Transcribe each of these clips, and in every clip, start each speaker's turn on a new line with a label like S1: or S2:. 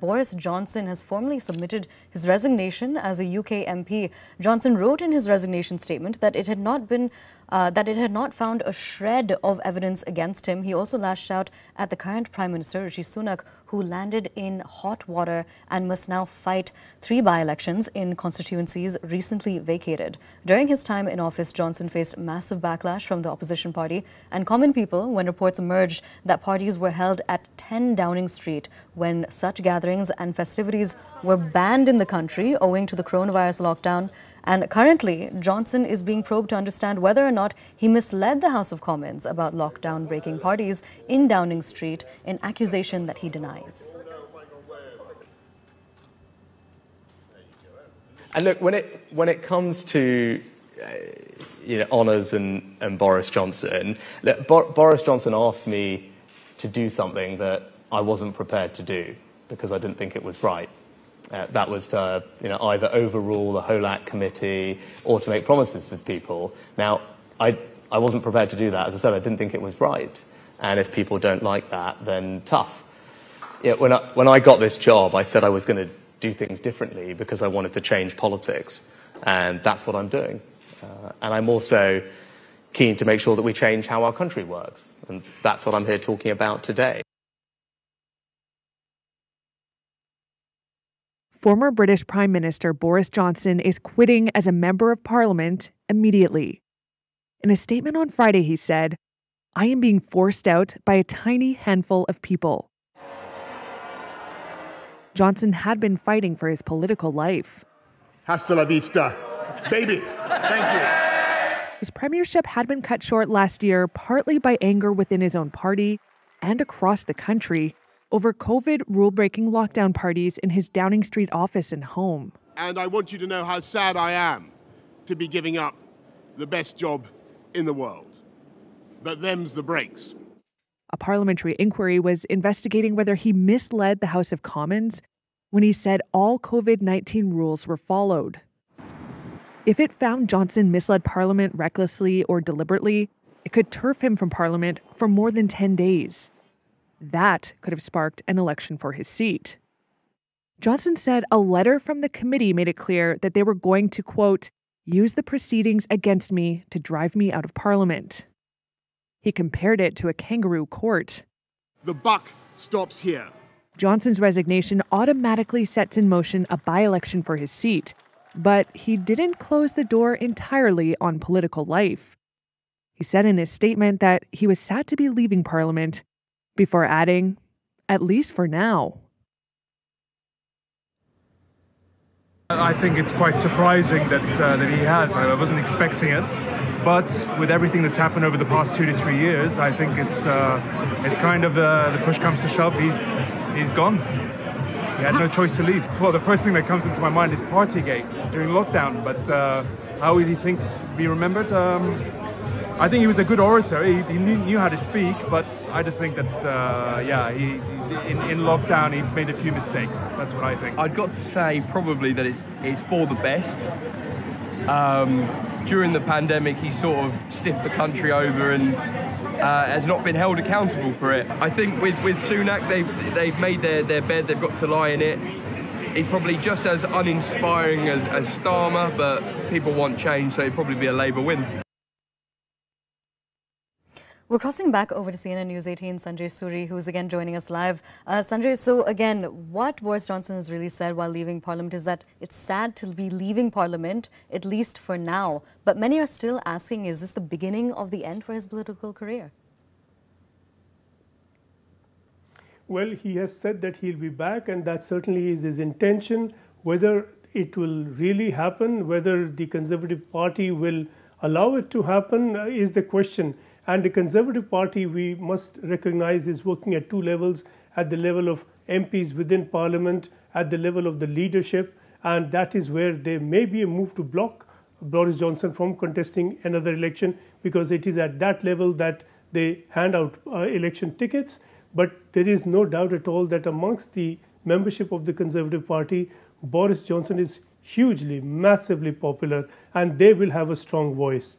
S1: Boris Johnson has formally submitted his resignation as a UK MP. Johnson wrote in his resignation statement that it had not found a shred of evidence against him. He also lashed out at the current Prime Minister, Rishi Sunak, who landed in hot water and must now fight 3 by-elections in constituencies recently vacated. During his time in office, Johnson faced massive backlash from the opposition party and common people when reports emerged that parties were held at 10 Downing Street when such gatherings and festivities were banned in the country owing to the coronavirus lockdown. And currently, Johnson is being probed to understand whether or not he misled the House of Commons about lockdown-breaking parties in Downing Street, an accusation that he denies.
S2: And look, when it comes to honours and Boris Johnson, look, Boris Johnson asked me to do something that I wasn't prepared to do because I didn't think it was right. That was to either overrule the HOLAC committee or to make promises to people. Now, I wasn't prepared to do that. As I said, I didn't think it was right. And if people don't like that, then tough. When I got this job, I said I was going to do things differently because I wanted to change politics. And that's what I'm doing. And I'm also keen to make sure that we change how our country works. And that's what I'm here talking about today.
S3: Former British Prime Minister Boris Johnson is quitting as a Member of Parliament immediately. In a statement on Friday, he said, "I am being forced out by a tiny handful of people." Johnson had been fighting for his political life.
S4: Hasta la vista, baby. Thank you.
S3: His premiership had been cut short last year, partly by anger within his own party and across the country over COVID rule-breaking lockdown parties in his Downing Street office and home.
S4: And I want you to know how sad I am to be giving up the best job in the world. But them's the breaks.
S3: A parliamentary inquiry was investigating whether he misled the House of Commons when he said all COVID-19 rules were followed. If it found Johnson misled Parliament recklessly or deliberately, it could turf him from Parliament for more than 10 days. That could have sparked an election for his seat. Johnson said a letter from the committee made it clear that they were going to, quote, use the proceedings against me to drive me out of Parliament. He compared it to a kangaroo court.
S4: The buck stops here.
S3: Johnson's resignation automatically sets in motion a by-election for his seat, but he didn't close the door entirely on political life. He said in his statement that he was sad to be leaving Parliament, before adding, at least for now.
S5: I think it's quite surprising that he has. I wasn't expecting it, but with everything that's happened over the past 2 to 3 years, I think it's kind of the push comes to shove. He's gone. He had no choice to leave. Well, the first thing that comes into my mind is Partygate during lockdown. But how would he be remembered? I think he was a good orator. He knew how to speak, but I just think that, in lockdown, he made a few mistakes. That's what I think.
S6: I'd got to say probably that it's for the best. During the pandemic, he sort of stiffed the country over and has not been held accountable for it. I think with Sunak, they've made their bed, they've got to lie in it. He's probably just as uninspiring as Starmer, but people want change, so it'd probably be a Labour win.
S1: We're crossing back over to CNN News 18, Sanjay Suri, who's again joining us live. Sanjay, so again, what Boris Johnson has really said while leaving Parliament is that it's sad to be leaving Parliament, at least for now. But many are still asking, is this the beginning of the end for his political career?
S7: Well, he has said that he'll be back, and that certainly is his intention. Whether it will really happen, whether the Conservative Party will allow it to happen is the question. And the Conservative Party, we must recognize, is working at 2 levels, at the level of MPs within Parliament, at the level of the leadership, and that is where there may be a move to block Boris Johnson from contesting another election, because it is at that level that they hand out election tickets. But there is no doubt at all that amongst the membership of the Conservative Party, Boris Johnson is hugely, massively popular, and they will have a strong voice.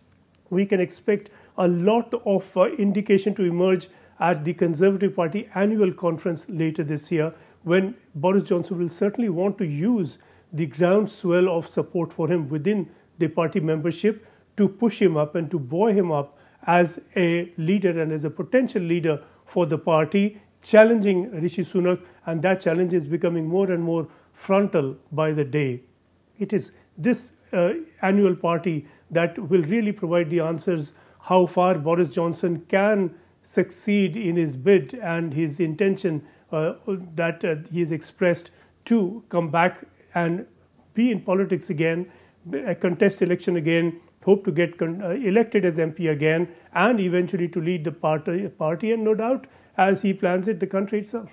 S7: We can expect a lot of indication to emerge at the Conservative Party annual conference later this year, when Boris Johnson will certainly want to use the groundswell of support for him within the party membership to push him up and to buoy him up as a leader and as a potential leader for the party, challenging Rishi Sunak, and that challenge is becoming more and more frontal by the day. It is this annual party that will really provide the answers how far Boris Johnson can succeed in his bid and his intention that he has expressed to come back and be in politics again, contest election again, hope to get elected as MP again, and eventually to lead the party, and no doubt, as he plans it, the country itself.